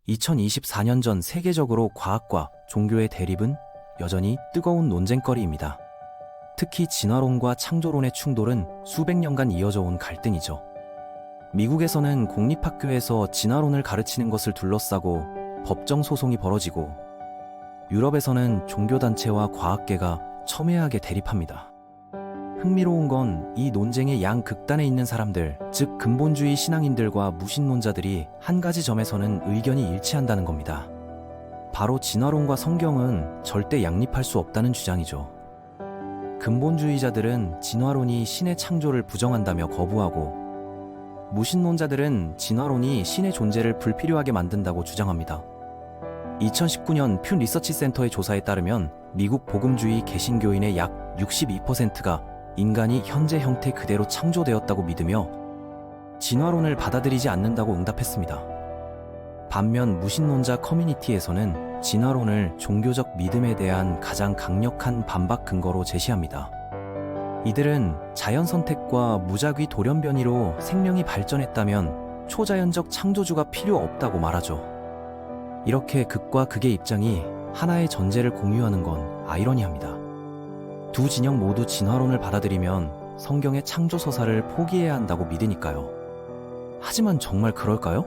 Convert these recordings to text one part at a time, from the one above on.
2024년 전 세계적으로 과학과 종교의 대립은 여전히 뜨거운 논쟁거리입니다. 특히 진화론과 창조론의 충돌은 수백 년간 이어져 온 갈등이죠. 미국에서는 공립학교에서 진화론을 가르치는 것을 둘러싸고 법정 소송이 벌어지고, 유럽에서는 종교단체와 과학계가 첨예하게 대립합니다. 흥미로운 건 이 논쟁의 양 극단에 있는 사람들, 즉 근본주의 신앙인들과 무신론자들이 한 가지 점에서는 의견이 일치한다는 겁니다. 바로 진화론과 성경은 절대 양립할 수 없다는 주장이죠. 근본주의자들은 진화론이 신의 창조를 부정한다며 거부하고, 무신론자들은 진화론이 신의 존재를 불필요하게 만든다고 주장합니다. 2019년 퓨 리서치 센터의 조사에 따르면 미국 복음주의 개신교인의 약 62%가 인간이 현재 형태 그대로 창조되었다고 믿으며 진화론을 받아들이지 않는다고 응답했습니다. 반면 무신론자 커뮤니티에서는 진화론을 종교적 믿음에 대한 가장 강력한 반박 근거로 제시합니다. 이들은 자연 선택과 무작위 돌연변이로 생명이 발전했다면 초자연적 창조주가 필요 없다고 말하죠. 이렇게 극과 극의 입장이 하나의 전제를 공유하는 건 아이러니합니다. 두 진영 모두 진화론을 받아들이면 성경의 창조서사를 포기해야 한다고 믿으니까요. 하지만 정말 그럴까요?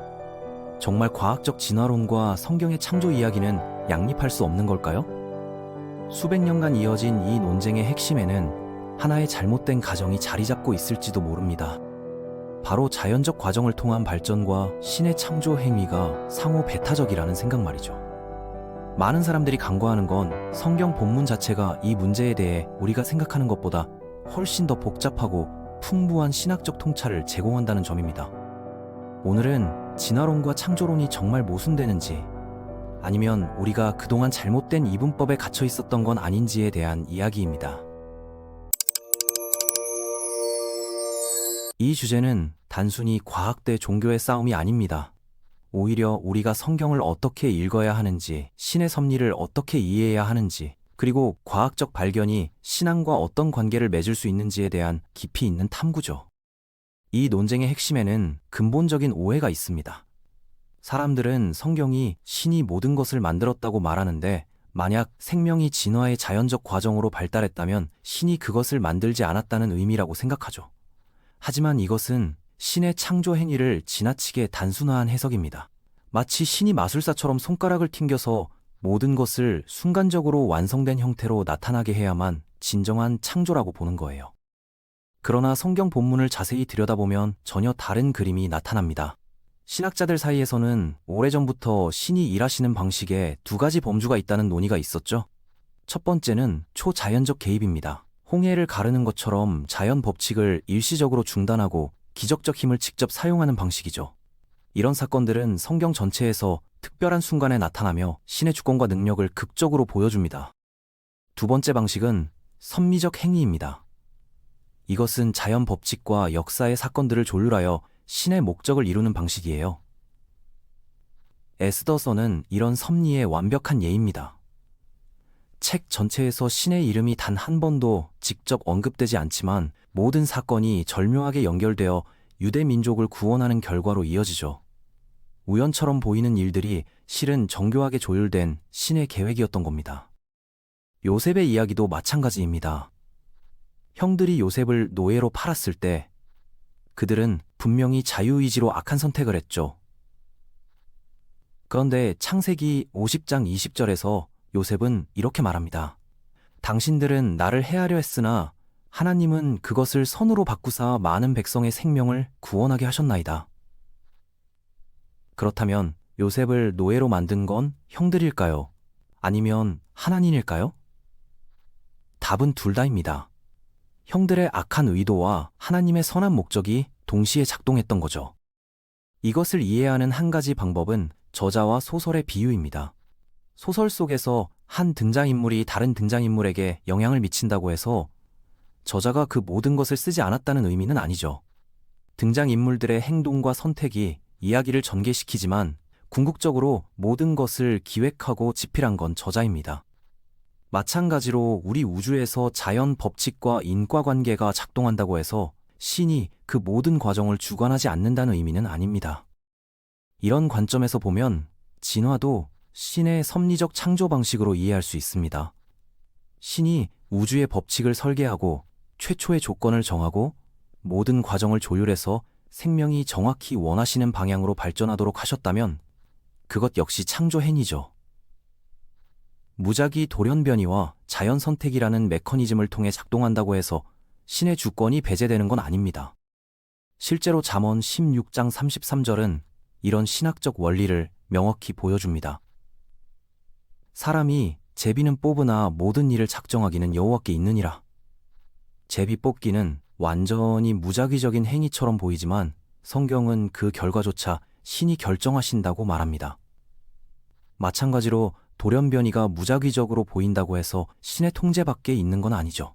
정말 과학적 진화론과 성경의 창조 이야기는 양립할 수 없는 걸까요? 수백 년간 이어진 이 논쟁의 핵심에는 하나의 잘못된 가정이 자리 잡고 있을지도 모릅니다. 바로 자연적 과정을 통한 발전과 신의 창조 행위가 상호 배타적이라는 생각 말이죠. 많은 사람들이 간과하는 건 성경 본문 자체가 이 문제에 대해 우리가 생각하는 것보다 훨씬 더 복잡하고 풍부한 신학적 통찰을 제공한다는 점입니다. 오늘은 진화론과 창조론이 정말 모순되는지, 아니면 우리가 그동안 잘못된 이분법에 갇혀 있었던 건 아닌지에 대한 이야기입니다. 이 주제는 단순히 과학 대 종교의 싸움이 아닙니다. 오히려 우리가 성경을 어떻게 읽어야 하는지, 신의 섭리를 어떻게 이해해야 하는지, 그리고 과학적 발견이 신앙과 어떤 관계를 맺을 수 있는지에 대한 깊이 있는 탐구죠. 이 논쟁의 핵심에는 근본적인 오해가 있습니다. 사람들은 성경이 신이 모든 것을 만들었다고 말하는데, 만약 생명이 진화의 자연적 과정으로 발달했다면 신이 그것을 만들지 않았다는 의미라고 생각하죠. 하지만 이것은 신의 창조 행위를 지나치게 단순화한 해석입니다. 마치 신이 마술사처럼 손가락을 튕겨서 모든 것을 순간적으로 완성된 형태로 나타나게 해야만 진정한 창조라고 보는 거예요. 그러나 성경 본문을 자세히 들여다보면 전혀 다른 그림이 나타납니다. 신학자들 사이에서는 오래전부터 신이 일하시는 방식에 두 가지 범주가 있다는 논의가 있었죠. 첫 번째는 초자연적 개입입니다. 홍해를 가르는 것처럼 자연 법칙을 일시적으로 중단하고 기적적 힘을 직접 사용하는 방식이죠. 이런 사건들은 성경 전체에서 특별한 순간에 나타나며 신의 주권과 능력을 극적으로 보여줍니다. 두 번째 방식은 섭리적 행위입니다. 이것은 자연 법칙과 역사의 사건들을 조율하여 신의 목적을 이루는 방식이에요. 에스더서는 이런 섭리의 완벽한 예입니다. 책 전체에서 신의 이름이 단 한 번도 직접 언급되지 않지만 모든 사건이 절묘하게 연결되어 유대 민족을 구원하는 결과로 이어지죠. 우연처럼 보이는 일들이 실은 정교하게 조율된 신의 계획이었던 겁니다. 요셉의 이야기도 마찬가지입니다. 형들이 요셉을 노예로 팔았을 때 그들은 분명히 자유의지로 악한 선택을 했죠. 그런데 창세기 50장 20절에서 요셉은 이렇게 말합니다. 당신들은 나를 해하려 했으나 하나님은 그것을 선으로 바꾸사 많은 백성의 생명을 구원하게 하셨나이다. 그렇다면 요셉을 노예로 만든 건 형들일까요? 아니면 하나님일까요? 답은 둘 다입니다. 형들의 악한 의도와 하나님의 선한 목적이 동시에 작동했던 거죠. 이것을 이해하는 한 가지 방법은 저자와 소설의 비유입니다. 소설 속에서 한 등장인물이 다른 등장인물에게 영향을 미친다고 해서 저자가 그 모든 것을 쓰지 않았다는 의미는 아니죠. 등장인물들의 행동과 선택이 이야기를 전개시키지만 궁극적으로 모든 것을 기획하고 집필한 건 저자입니다. 마찬가지로 우리 우주에서 자연 법칙과 인과관계가 작동한다고 해서 신이 그 모든 과정을 주관하지 않는다는 의미는 아닙니다. 이런 관점에서 보면 진화도 신의 섭리적 창조 방식으로 이해할 수 있습니다. 신이 우주의 법칙을 설계하고 최초의 조건을 정하고 모든 과정을 조율해서 생명이 정확히 원하시는 방향으로 발전하도록 하셨다면 그것 역시 창조 행위죠. 무작위 돌연변이와 자연 선택이라는 메커니즘을 통해 작동한다고 해서 신의 주권이 배제되는 건 아닙니다. 실제로 잠언 16장 33절은 이런 신학적 원리를 명확히 보여줍니다. 사람이 제비는 뽑으나 모든 일을 작정하기는 여호와께 있느니라. 제비 뽑기는 완전히 무작위적인 행위처럼 보이지만 성경은 그 결과조차 신이 결정하신다고 말합니다. 마찬가지로 돌연변이가 무작위적으로 보인다고 해서 신의 통제 밖에 있는 건 아니죠.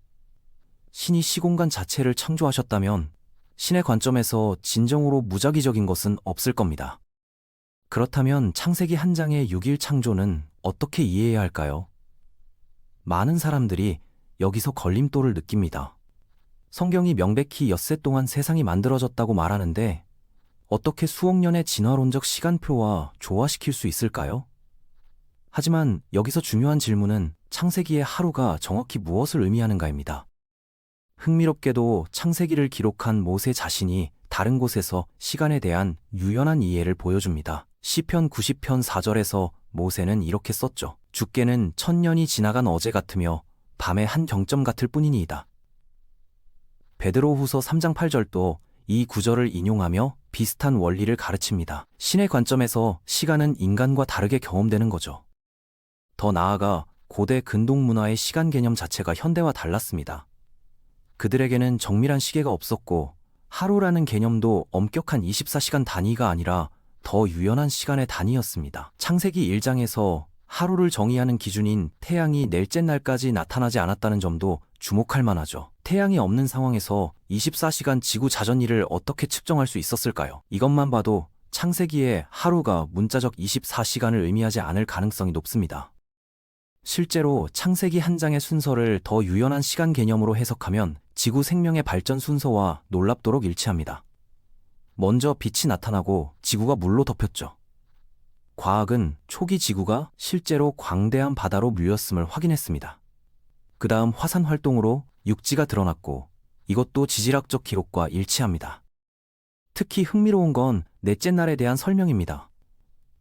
신이 시공간 자체를 창조하셨다면 신의 관점에서 진정으로 무작위적인 것은 없을 겁니다. 그렇다면 창세기 한 장의 6일 창조는 어떻게 이해해야 할까요? 많은 사람들이 여기서 걸림돌을 느낍니다. 성경이 명백히 엿새 동안 세상이 만들어졌다고 말하는데 어떻게 수억 년의 진화론적 시간표와 조화시킬 수 있을까요? 하지만 여기서 중요한 질문은 창세기의 하루가 정확히 무엇을 의미하는가입니다. 흥미롭게도 창세기를 기록한 모세 자신이 다른 곳에서 시간에 대한 유연한 이해를 보여줍니다. 시편 90편 4절에서 모세는 이렇게 썼죠. 주께는 1000년이 지나간 어제 같으며 밤의 한 경점 같을 뿐이니이다. 베드로후서 3장 8절도 이 구절을 인용하며 비슷한 원리를 가르칩니다. 신의 관점에서 시간은 인간과 다르게 경험되는 거죠. 더 나아가 고대 근동 문화의 시간 개념 자체가 현대와 달랐습니다. 그들에게는 정밀한 시계가 없었고 하루라는 개념도 엄격한 24시간 단위가 아니라 더 유연한 시간의 단위였습니다. 창세기 1장에서 하루를 정의하는 기준인 태양이 넷째 날까지 나타나지 않았다는 점도 주목할 만하죠. 태양이 없는 상황에서 24시간 지구 자전일을 어떻게 측정할 수 있었을까요? 이것만 봐도 창세기의 하루가 문자적 24시간을 의미하지 않을 가능성이 높습니다. 실제로 창세기 한 장의 순서를 더 유연한 시간 개념으로 해석하면 지구 생명의 발전 순서와 놀랍도록 일치합니다. 먼저 빛이 나타나고 지구가 물로 덮였죠. 과학은 초기 지구가 실제로 광대한 바다로 물렸음을 확인했습니다. 그 다음 화산 활동으로 육지가 드러났고 이것도 지질학적 기록과 일치합니다. 특히 흥미로운 건 넷째 날에 대한 설명입니다.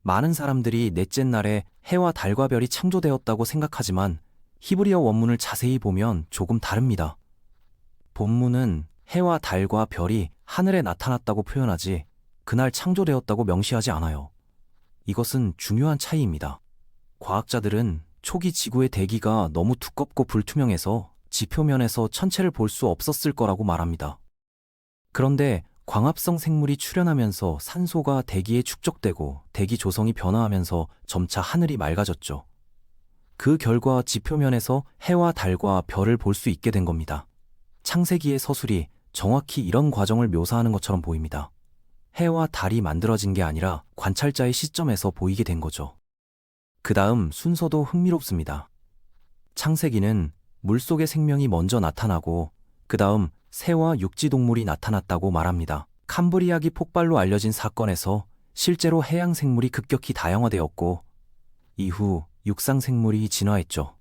많은 사람들이 넷째 날에 해와 달과 별이 창조되었다고 생각하지만 히브리어 원문을 자세히 보면 조금 다릅니다. 본문은 해와 달과 별이 하늘에 나타났다고 표현하지 그날 창조되었다고 명시하지 않아요. 이것은 중요한 차이입니다. 과학자들은 초기 지구의 대기가 너무 두껍고 불투명해서 지표면에서 천체를 볼 수 없었을 거라고 말합니다. 그런데 광합성 생물이 출현하면서 산소가 대기에 축적되고 대기 조성이 변화하면서 점차 하늘이 맑아졌죠. 그 결과 지표면에서 해와 달과 별을 볼 수 있게 된 겁니다. 창세기의 서술이 정확히 이런 과정을 묘사하는 것처럼 보입니다. 해와 달이 만들어진 게 아니라 관찰자의 시점에서 보이게 된 거죠. 그 다음 순서도 흥미롭습니다. 창세기는 물속의 생명이 먼저 나타나고 그 다음 새와 육지동물이 나타났다고 말합니다. 캄브리아기 폭발로 알려진 사건에서 실제로 해양 생물이 급격히 다양화되었고 이후 육상 생물이 진화했죠.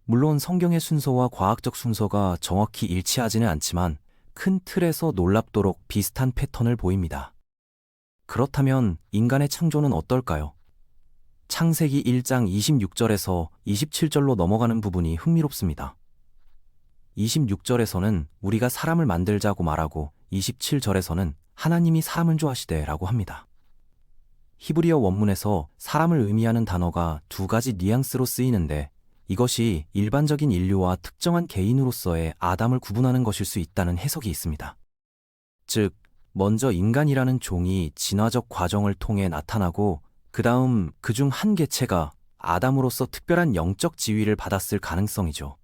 물론 성경의 순서와 과학적 순서가 정확히 일치하지는 않지만 큰 틀에서 놀랍도록 비슷한 패턴을 보입니다. 그렇다면 인간의 창조는 어떨까요? 창세기 1장 26절에서 27절로 넘어가는 부분이 흥미롭습니다. 26절에서는 우리가 사람을 만들자고 말하고 27절에서는 하나님이 사람을 조하시되 라고 합니다. 히브리어 원문에서 사람을 의미하는 단어가 두 가지 뉘앙스로 쓰이는데 이것이 일반적인 인류와 특정한 개인으로서의 아담을 구분하는 것일 수 있다는 해석이 있습니다. 즉, 먼저 인간이라는 종이 진화적 과정을 통해 나타나고 그 다음 그중 한 개체가 아담으로서 특별한 영적 지위를 받았을 가능성이죠.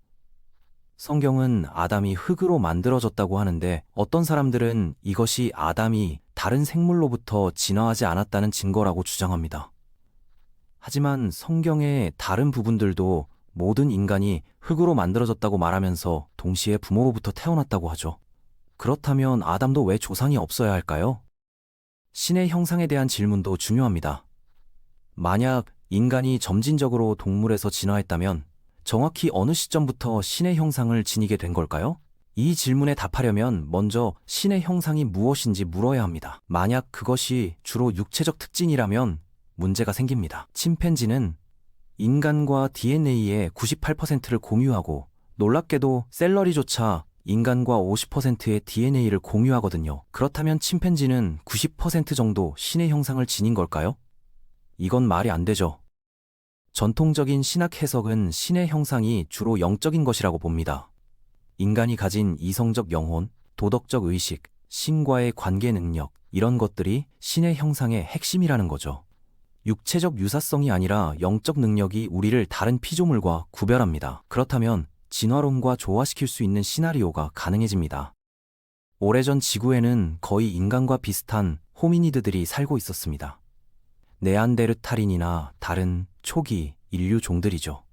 성경은 아담이 흙으로 만들어졌다고 하는데 어떤 사람들은 이것이 아담이 다른 생물로부터 진화하지 않았다는 증거라고 주장합니다. 하지만 성경의 다른 부분들도 모든 인간이 흙으로 만들어졌다고 말하면서 동시에 부모로부터 태어났다고 하죠. 그렇다면 아담도 왜 조상이 없어야 할까요? 신의 형상에 대한 질문도 중요합니다. 만약 인간이 점진적으로 동물에서 진화했다면 정확히 어느 시점부터 신의 형상을 지니게 된 걸까요? 이 질문에 답하려면 먼저 신의 형상이 무엇인지 물어야 합니다. 만약 그것이 주로 육체적 특징이라면 문제가 생깁니다. 침팬지는 인간과 DNA의 98%를 공유하고 놀랍게도 샐러리조차 인간과 50%의 DNA를 공유하거든요. 그렇다면 침팬지는 90% 정도 신의 형상을 지닌 걸까요? 이건 말이 안 되죠. 전통적인 신학 해석은 신의 형상이 주로 영적인 것이라고 봅니다. 인간이 가진 이성적 영혼, 도덕적 의식, 신과의 관계 능력, 이런 것들이 신의 형상의 핵심이라는 거죠. 육체적 유사성이 아니라 영적 능력이 우리를 다른 피조물과 구별합니다. 그렇다면 진화론과 조화시킬 수 있는 시나리오가 가능해집니다. 오래전 지구에는 거의 인간과 비슷한 호미니드들이 살고 있었습니다. 네안데르탈인이나 다른 초기 인류 종들이죠.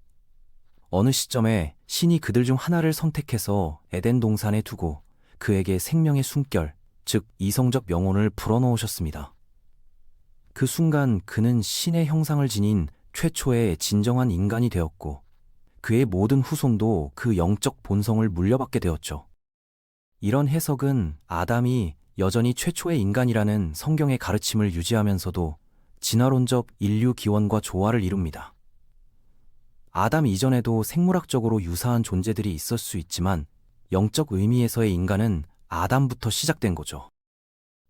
어느 시점에 신이 그들 중 하나를 선택해서 에덴 동산에 두고 그에게 생명의 숨결, 즉 이성적 영혼을 불어넣으셨습니다. 그 순간 그는 신의 형상을 지닌 최초의 진정한 인간이 되었고 그의 모든 후손도 그 영적 본성을 물려받게 되었죠. 이런 해석은 아담이 여전히 최초의 인간이라는 성경의 가르침을 유지하면서도 진화론적 인류 기원과 조화를 이룹니다. 아담 이전에도 생물학적으로 유사한 존재들이 있을 수 있지만 영적 의미에서의 인간은 아담부터 시작된 거죠.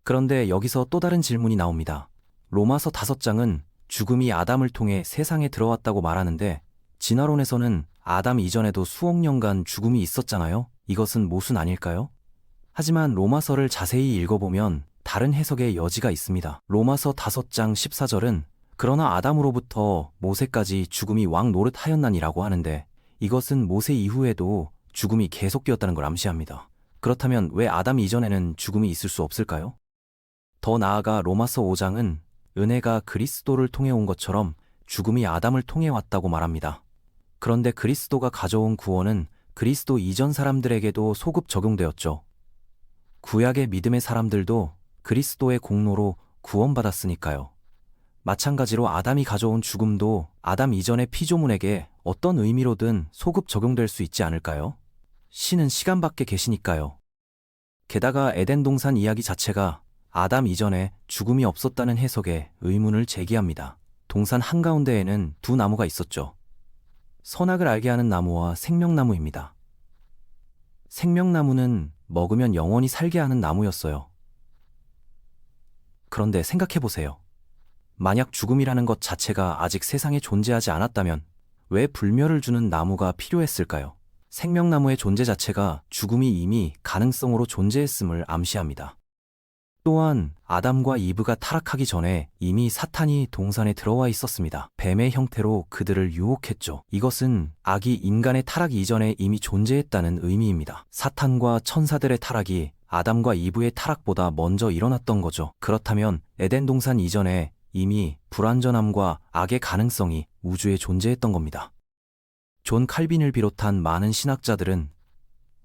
그런데 여기서 또 다른 질문이 나옵니다. 로마서 5장은 죽음이 아담을 통해 세상에 들어왔다고 말하는데 진화론에서는 아담 이전에도 수억 년간 죽음이 있었잖아요. 이것은 모순 아닐까요? 하지만 로마서를 자세히 읽어보면 다른 해석의 여지가 있습니다. 로마서 5장 14절은 그러나 아담으로부터 모세까지 죽음이 왕 노릇하였나니라고 하는데 이것은 모세 이후에도 죽음이 계속되었다는 걸 암시합니다. 그렇다면 왜 아담 이전에는 죽음이 있을 수 없을까요? 더 나아가 로마서 5장은 은혜가 그리스도를 통해 온 것처럼 죽음이 아담을 통해 왔다고 말합니다. 그런데 그리스도가 가져온 구원은 그리스도 이전 사람들에게도 소급 적용되었죠. 구약의 믿음의 사람들도 그리스도의 공로로 구원받았으니까요. 마찬가지로 아담이 가져온 죽음도 아담 이전의 피조물에게 어떤 의미로든 소급 적용될 수 있지 않을까요? 신은 시간 밖에 계시니까요. 게다가 에덴 동산 이야기 자체가 아담 이전에 죽음이 없었다는 해석에 의문을 제기합니다. 동산 한가운데에는 두 나무가 있었죠. 선악을 알게 하는 나무와 생명나무입니다. 생명나무는 먹으면 영원히 살게 하는 나무였어요. 그런데 생각해보세요. 만약 죽음이라는 것 자체가 아직 세상에 존재하지 않았다면 왜 불멸을 주는 나무가 필요했을까요? 생명나무의 존재 자체가 죽음이 이미 가능성으로 존재했음을 암시합니다. 또한 아담과 이브가 타락하기 전에 이미 사탄이 동산에 들어와 있었습니다. 뱀의 형태로 그들을 유혹했죠. 이것은 악이 인간의 타락 이전에 이미 존재했다는 의미입니다. 사탄과 천사들의 타락이 아담과 이브의 타락보다 먼저 일어났던 거죠. 그렇다면 에덴 동산 이전에 이미 불완전함과 악의 가능성이 우주에 존재했던 겁니다. 존 칼빈을 비롯한 많은 신학자들은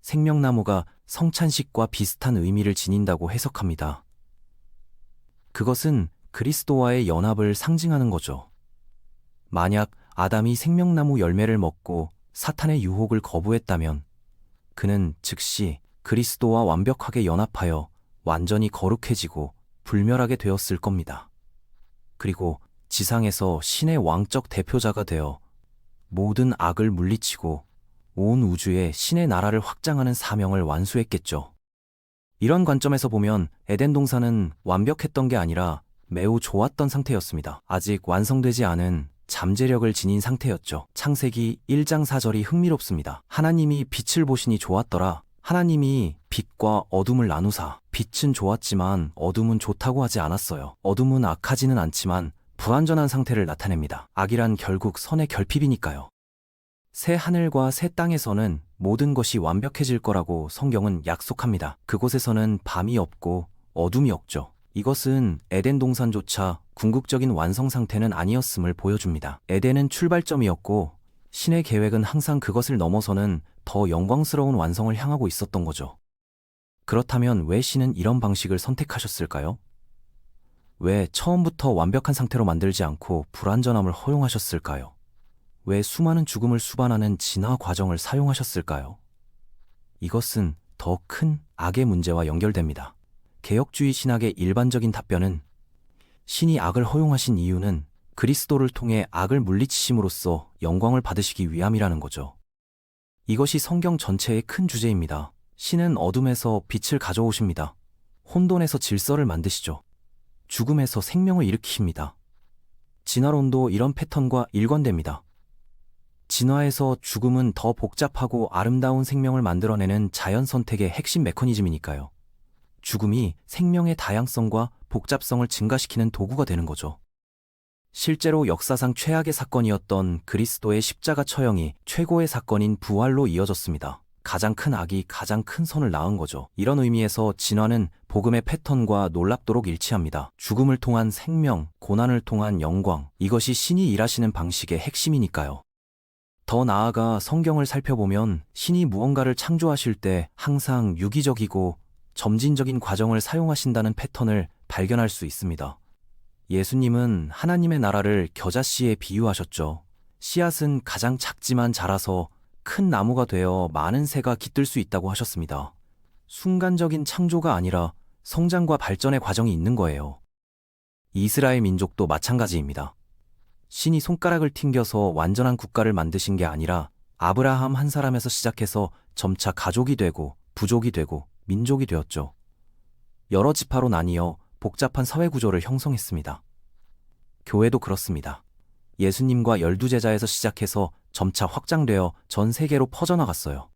생명나무가 성찬식과 비슷한 의미를 지닌다고 해석합니다. 그것은 그리스도와의 연합을 상징하는 거죠. 만약 아담이 생명나무 열매를 먹고 사탄의 유혹을 거부했다면 그는 즉시 그리스도와 완벽하게 연합하여 완전히 거룩해지고 불멸하게 되었을 겁니다. 그리고 지상에서 신의 왕적 대표자가 되어 모든 악을 물리치고 온 우주에 신의 나라를 확장하는 사명을 완수했겠죠. 이런 관점에서 보면 에덴 동산은 완벽했던 게 아니라 매우 좋았던 상태였습니다. 아직 완성되지 않은 잠재력을 지닌 상태였죠. 창세기 1장 4절이 흥미롭습니다. 하나님이 빛을 보시니 좋았더라. 하나님이 빛과 어둠을 나누사 빛은 좋았지만 어둠은 좋다고 하지 않았어요. 어둠은 악하지는 않지만 불완전한 상태를 나타냅니다. 악이란 결국 선의 결핍이니까요. 새 하늘과 새 땅에서는 모든 것이 완벽해질 거라고 성경은 약속합니다. 그곳에서는 밤이 없고 어둠이 없죠. 이것은 에덴 동산조차 궁극적인 완성 상태는 아니었음을 보여줍니다. 에덴은 출발점이었고 신의 계획은 항상 그것을 넘어서는 더 영광스러운 완성을 향하고 있었던 거죠. 그렇다면 왜 신은 이런 방식을 선택하셨을까요? 왜 처음부터 완벽한 상태로 만들지 않고 불완전함을 허용하셨을까요? 왜 수많은 죽음을 수반하는 진화 과정을 사용하셨을까요? 이것은 더 큰 악의 문제와 연결됩니다. 개혁주의 신학의 일반적인 답변은 신이 악을 허용하신 이유는 그리스도를 통해 악을 물리치심으로써 영광을 받으시기 위함이라는 거죠. 이것이 성경 전체의 큰 주제입니다. 신은 어둠에서 빛을 가져오십니다. 혼돈에서 질서를 만드시죠. 죽음에서 생명을 일으키십니다. 진화론도 이런 패턴과 일관됩니다. 진화에서 죽음은 더 복잡하고 아름다운 생명을 만들어내는 자연 선택의 핵심 메커니즘이니까요. 죽음이 생명의 다양성과 복잡성을 증가시키는 도구가 되는 거죠. 실제로 역사상 최악의 사건이었던 그리스도의 십자가 처형이 최고의 사건인 부활로 이어졌습니다. 가장 큰 악이 가장 큰 선을 낳은 거죠. 이런 의미에서 진화는 복음의 패턴과 놀랍도록 일치합니다. 죽음을 통한 생명, 고난을 통한 영광, 이것이 신이 일하시는 방식의 핵심이니까요. 더 나아가 성경을 살펴보면 신이 무언가를 창조하실 때 항상 유기적이고 점진적인 과정을 사용하신다는 패턴을 발견할 수 있습니다. 예수님은 하나님의 나라를 겨자씨에 비유하셨죠. 씨앗은 가장 작지만 자라서 큰 나무가 되어 많은 새가 깃들 수 있다고 하셨습니다. 순간적인 창조가 아니라 성장과 발전의 과정이 있는 거예요. 이스라엘 민족도 마찬가지입니다. 신이 손가락을 튕겨서 완전한 국가를 만드신 게 아니라 아브라함 한 사람에서 시작해서 점차 가족이 되고 부족이 되고 민족이 되었죠. 여러 지파로 나뉘어 복잡한 사회 구조를 형성했습니다. 교회도 그렇습니다. 예수님과 12제자에서 시작해서 점차 확장되어 전 세계로 퍼져나갔어요.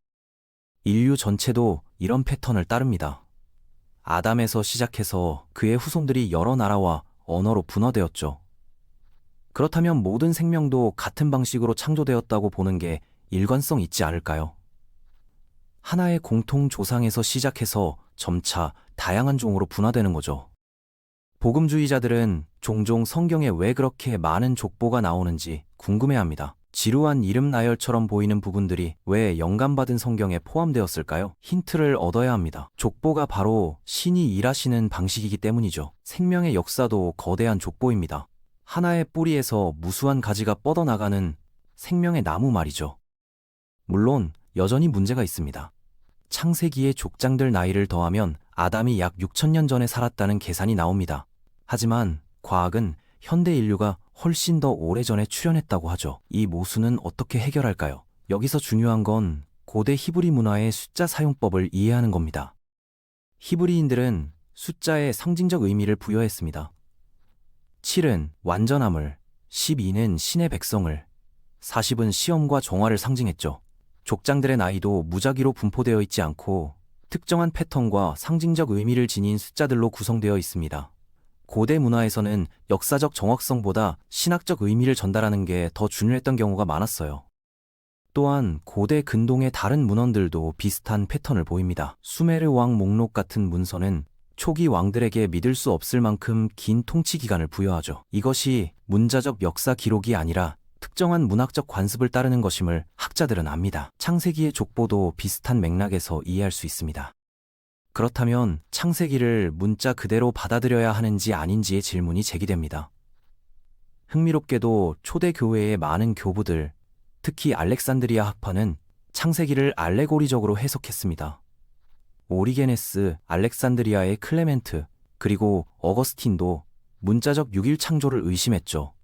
인류 전체도 이런 패턴을 따릅니다. 아담에서 시작해서 그의 후손들이 여러 나라와 언어로 분화되었죠. 그렇다면 모든 생명도 같은 방식으로 창조되었다고 보는 게 일관성 있지 않을까요? 하나의 공통 조상에서 시작해서 점차 다양한 종으로 분화되는 거죠. 복음주의자들은 종종 성경에 왜 그렇게 많은 족보가 나오는지 궁금해합니다. 지루한 이름 나열처럼 보이는 부분들이 왜 영감받은 성경에 포함되었을까요? 힌트를 얻어야 합니다. 족보가 바로 신이 일하시는 방식이기 때문이죠. 생명의 역사도 거대한 족보입니다. 하나의 뿌리에서 무수한 가지가 뻗어나가는 생명의 나무 말이죠. 물론 여전히 문제가 있습니다. 창세기의 족장들 나이를 더하면 아담이 약 6천년 전에 살았다는 계산이 나옵니다. 하지만 과학은 현대 인류가 훨씬 더 오래전에 출현했다고 하죠. 이 모순은 어떻게 해결할까요? 여기서 중요한 건 고대 히브리 문화의 숫자 사용법을 이해하는 겁니다. 히브리인들은 숫자에 상징적 의미를 부여했습니다. 7은 완전함을, 12는 신의 백성을, 40은 시험과 정화를 상징했죠. 족장들의 나이도 무작위로 분포되어 있지 않고 특정한 패턴과 상징적 의미를 지닌 숫자들로 구성되어 있습니다. 고대 문화에서는 역사적 정확성보다 신학적 의미를 전달하는 게 더 중요했던 경우가 많았어요. 또한 고대 근동의 다른 문헌들도 비슷한 패턴을 보입니다. 수메르 왕 목록 같은 문서는 초기 왕들에게 믿을 수 없을 만큼 긴 통치 기간을 부여하죠. 이것이 문자적 역사 기록이 아니라 특정한 문학적 관습을 따르는 것임을 학자들은 압니다. 창세기의 족보도 비슷한 맥락에서 이해할 수 있습니다. 그렇다면 창세기를 문자 그대로 받아들여야 하는지 아닌지의 질문이 제기됩니다. 흥미롭게도 초대 교회의 많은 교부들, 특히 알렉산드리아 학파는 창세기를 알레고리적으로 해석했습니다. 오리게네스, 알렉산드리아의 클레멘트, 그리고 어거스틴도 문자적 6일 창조를 의심했죠.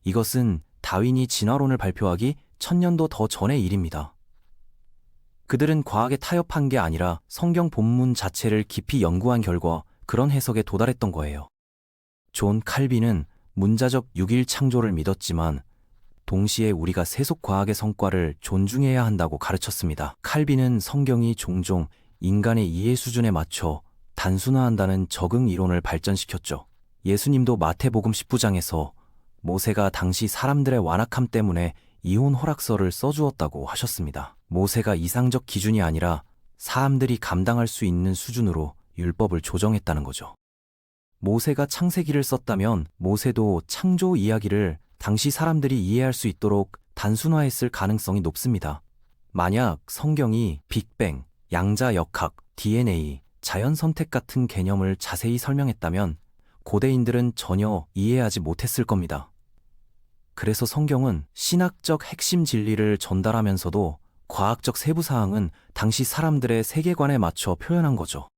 이것은 다윈이 진화론을 발표하기 1000년도 더 전의 일입니다. 그들은 과학에 타협한 게 아니라 성경 본문 자체를 깊이 연구한 결과 그런 해석에 도달했던 거예요. 존 칼빈은 문자적 6일 창조를 믿었지만 동시에 우리가 세속과학의 성과를 존중해야 한다고 가르쳤습니다. 칼빈은 성경이 종종 인간의 이해 수준에 맞춰 단순화한다는 적응 이론을 발전시켰죠. 예수님도 마태복음 19장에서 모세가 당시 사람들의 완악함 때문에 이혼 허락서를 써주었다고 하셨습니다. 모세가 이상적 기준이 아니라 사람들이 감당할 수 있는 수준으로 율법을 조정했다는 거죠. 모세가 창세기를 썼다면 모세도 창조 이야기를 당시 사람들이 이해할 수 있도록 단순화했을 가능성이 높습니다. 만약 성경이 빅뱅, 양자 역학, DNA, 자연 선택 같은 개념을 자세히 설명했다면 고대인들은 전혀 이해하지 못했을 겁니다. 그래서 성경은 신학적 핵심 진리를 전달하면서도 과학적 세부 사항은 당시 사람들의 세계관에 맞춰 표현한 거죠.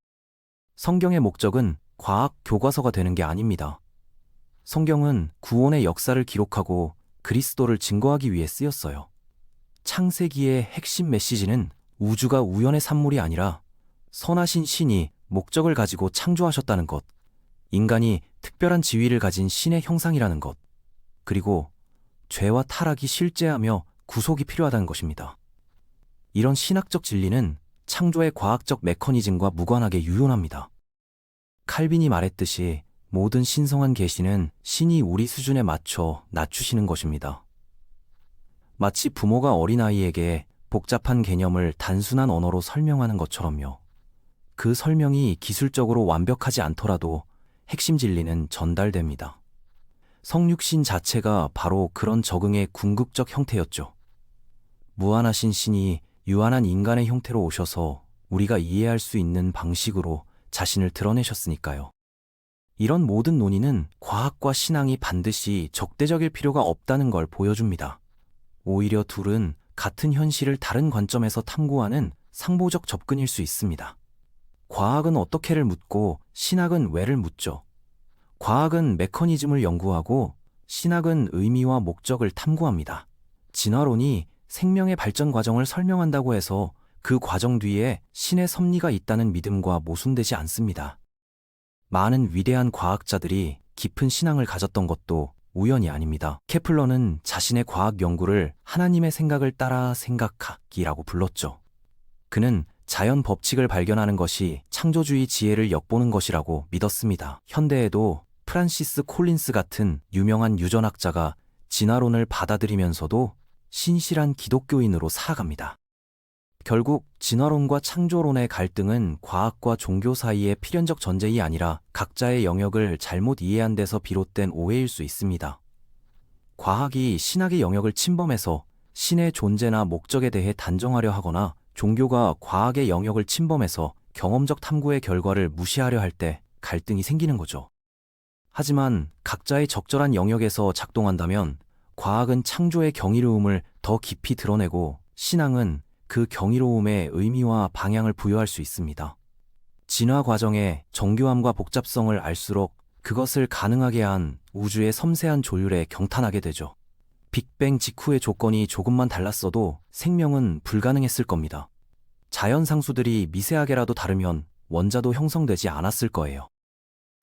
성경의 목적은 과학 교과서가 되는 게 아닙니다. 성경은 구원의 역사를 기록하고 그리스도를 증거하기 위해 쓰였어요. 창세기의 핵심 메시지는 우주가 우연의 산물이 아니라 선하신 신이 목적을 가지고 창조하셨다는 것, 인간이 특별한 지위를 가진 신의 형상이라는 것, 그리고 죄와 타락이 실제하며 구속이 필요하다는 것입니다. 이런 신학적 진리는 창조의 과학적 메커니즘과 무관하게 유효합니다. 칼빈이 말했듯이 모든 신성한 계시는 신이 우리 수준에 맞춰 낮추시는 것입니다. 마치 부모가 어린아이에게 복잡한 개념을 단순한 언어로 설명하는 것처럼요. 그 설명이 기술적으로 완벽하지 않더라도 핵심 진리는 전달됩니다. 성육신 자체가 바로 그런 적응의 궁극적 형태였죠. 무한하신 신이 유한한 인간의 형태로 오셔서 우리가 이해할 수 있는 방식으로 자신을 드러내셨으니까요. 이런 모든 논의는 과학과 신앙이 반드시 적대적일 필요가 없다는 걸 보여줍니다. 오히려 둘은 같은 현실을 다른 관점에서 탐구하는 상보적 접근일 수 있습니다. 과학은 어떻게를 묻고 신학은 왜를 묻죠. 과학은 메커니즘을 연구하고 신학은 의미와 목적을 탐구합니다. 진화론이 생명의 발전 과정을 설명한다고 해서 그 과정 뒤에 신의 섭리가 있다는 믿음과 모순되지 않습니다. 많은 위대한 과학자들이 깊은 신앙을 가졌던 것도 우연이 아닙니다. 케플러는 자신의 과학 연구를 하나님의 생각을 따라 생각하기라고 불렀죠. 그는 자연 법칙을 발견하는 것이 창조주의 지혜를 엿보는 것이라고 믿었습니다. 현대에도 프란시스 콜린스 같은 유명한 유전학자가 진화론을 받아들이면서도 신실한 기독교인으로 살아갑니다. 결국 진화론과 창조론의 갈등은 과학과 종교 사이의 필연적 전쟁이 아니라 각자의 영역을 잘못 이해한 데서 비롯된 오해일 수 있습니다. 과학이 신학의 영역을 침범해서 신의 존재나 목적에 대해 단정하려 하거나 종교가 과학의 영역을 침범해서 경험적 탐구의 결과를 무시하려 할 때 갈등이 생기는 거죠. 하지만 각자의 적절한 영역에서 작동한다면 과학은 창조의 경이로움을 더 깊이 드러내고 신앙은 그 경이로움의 의미와 방향을 부여할 수 있습니다. 진화 과정의 정교함과 복잡성을 알수록 그것을 가능하게 한 우주의 섬세한 조율에 경탄하게 되죠. 빅뱅 직후의 조건이 조금만 달랐어도 생명은 불가능했을 겁니다. 자연 상수들이 미세하게라도 다르면 원자도 형성되지 않았을 거예요.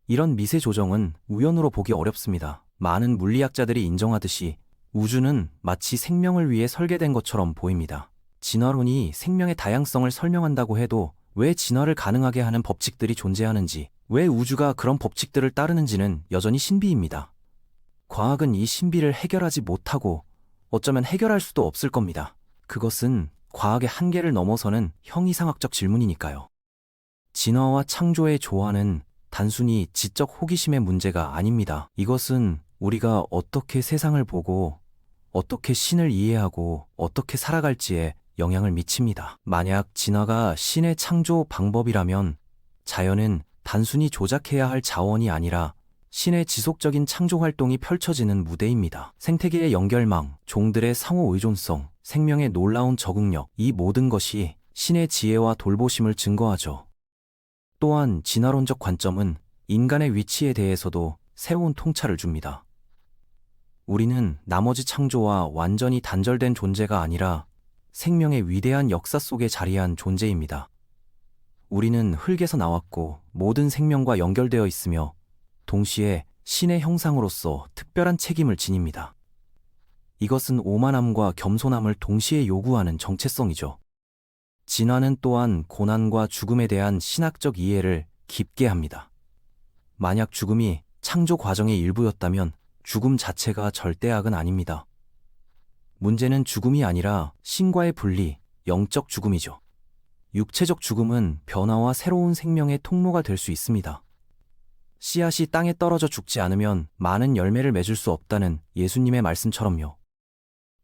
이런 미세 조정은 우연으로 보기 어렵습니다. 많은 물리학자들이 인정하듯이 우주는 마치 생명을 위해 설계된 것처럼 보입니다. 진화론이 생명의 다양성을 설명한다고 해도 왜 진화를 가능하게 하는 법칙들이 존재하는지, 왜 우주가 그런 법칙들을 따르는지는 여전히 신비입니다. 과학은 이 신비를 해결하지 못하고 어쩌면 해결할 수도 없을 겁니다. 그것은 과학의 한계를 넘어서는 형이상학적 질문이니까요. 진화와 창조의 조화는 단순히 지적 호기심의 문제가 아닙니다. 이것은 우리가 어떻게 세상을 보고 어떻게 신을 이해하고 어떻게 살아갈지에 영향을 미칩니다. 만약 진화가 신의 창조 방법이라면 자연은 단순히 조작해야 할 자원이 아니라 신의 지속적인 창조 활동이 펼쳐지는 무대입니다. 생태계의 연결망, 종들의 상호 의존성, 생명의 놀라운 적응력, 이 모든 것이 신의 지혜와 돌보심을 증거하죠. 또한 진화론적 관점은 인간의 위치에 대해서도 새로운 통찰을 줍니다. 우리는 나머지 창조와 완전히 단절된 존재가 아니라 생명의 위대한 역사 속에 자리한 존재입니다. 우리는 흙에서 나왔고 모든 생명과 연결되어 있으며 동시에 신의 형상으로서 특별한 책임을 지닙니다. 이것은 오만함과 겸손함을 동시에 요구하는 정체성이죠. 진화는 또한 고난과 죽음에 대한 신학적 이해를 깊게 합니다. 만약 죽음이 창조 과정의 일부였다면 죽음 자체가 절대 악은 아닙니다. 문제는 죽음이 아니라 신과의 분리, 영적 죽음이죠. 육체적 죽음은 변화와 새로운 생명의 통로가 될 수 있습니다. 씨앗이 땅에 떨어져 죽지 않으면 많은 열매를 맺을 수 없다는 예수님의 말씀처럼요.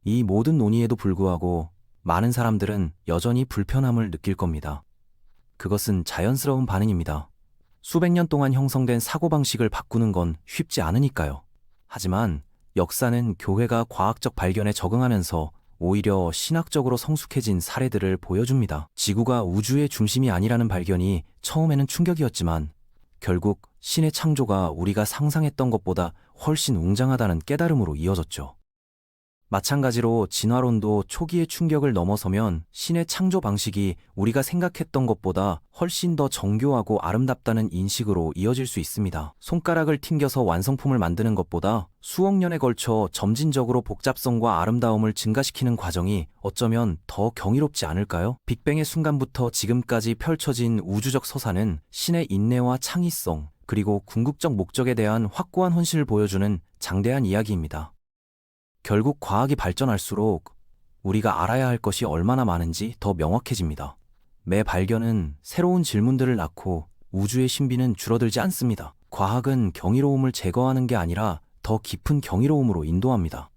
이 모든 논의에도 불구하고 많은 사람들은 여전히 불편함을 느낄 겁니다. 그것은 자연스러운 반응입니다. 수백 년 동안 형성된 사고방식을 바꾸는 건 쉽지 않으니까요. 하지만 역사는 교회가 과학적 발견에 적응하면서 오히려 신학적으로 성숙해진 사례들을 보여줍니다. 지구가 우주의 중심이 아니라는 발견이 처음에는 충격이었지만 결국 신의 창조가 우리가 상상했던 것보다 훨씬 웅장하다는 깨달음으로 이어졌죠. 마찬가지로 진화론도 초기의 충격을 넘어서면 신의 창조 방식이 우리가 생각했던 것보다 훨씬 더 정교하고 아름답다는 인식으로 이어질 수 있습니다. 손가락을 튕겨서 완성품을 만드는 것보다 수억 년에 걸쳐 점진적으로 복잡성과 아름다움을 증가시키는 과정이 어쩌면 더 경이롭지 않을까요? 빅뱅의 순간부터 지금까지 펼쳐진 우주적 서사는 신의 인내와 창의성, 그리고 궁극적 목적에 대한 확고한 헌신을 보여주는 장대한 이야기입니다. 결국 과학이 발전할수록 우리가 알아야 할 것이 얼마나 많은지 더 명확해집니다. 매 발견은 새로운 질문들을 낳고 우주의 신비는 줄어들지 않습니다. 과학은 경이로움을 제거하는 게 아니라 더 깊은 경이로움으로 인도합니다.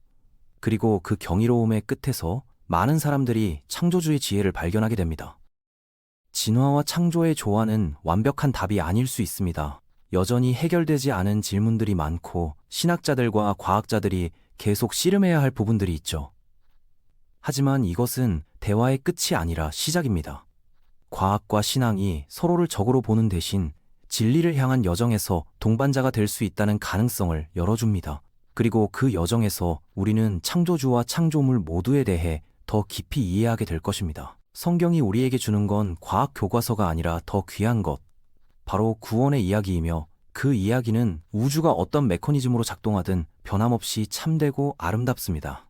그리고 그 경이로움의 끝에서 많은 사람들이 창조주의 지혜를 발견하게 됩니다. 진화와 창조의 조화는 완벽한 답이 아닐 수 있습니다. 여전히 해결되지 않은 질문들이 많고 신학자들과 과학자들이 계속 씨름해야 할 부분들이 있죠. 하지만 이것은 대화의 끝이 아니라 시작입니다. 과학과 신앙이 서로를 적으로 보는 대신 진리를 향한 여정에서 동반자가 될 수 있다는 가능성을 열어줍니다. 그리고 그 여정에서 우리는 창조주와 창조물 모두에 대해 더 깊이 이해하게 될 것입니다. 성경이 우리에게 주는 건 과학 교과서가 아니라 더 귀한 것, 바로 구원의 이야기이며 그 이야기는 우주가 어떤 메커니즘으로 작동하든 변함없이 참되고 아름답습니다.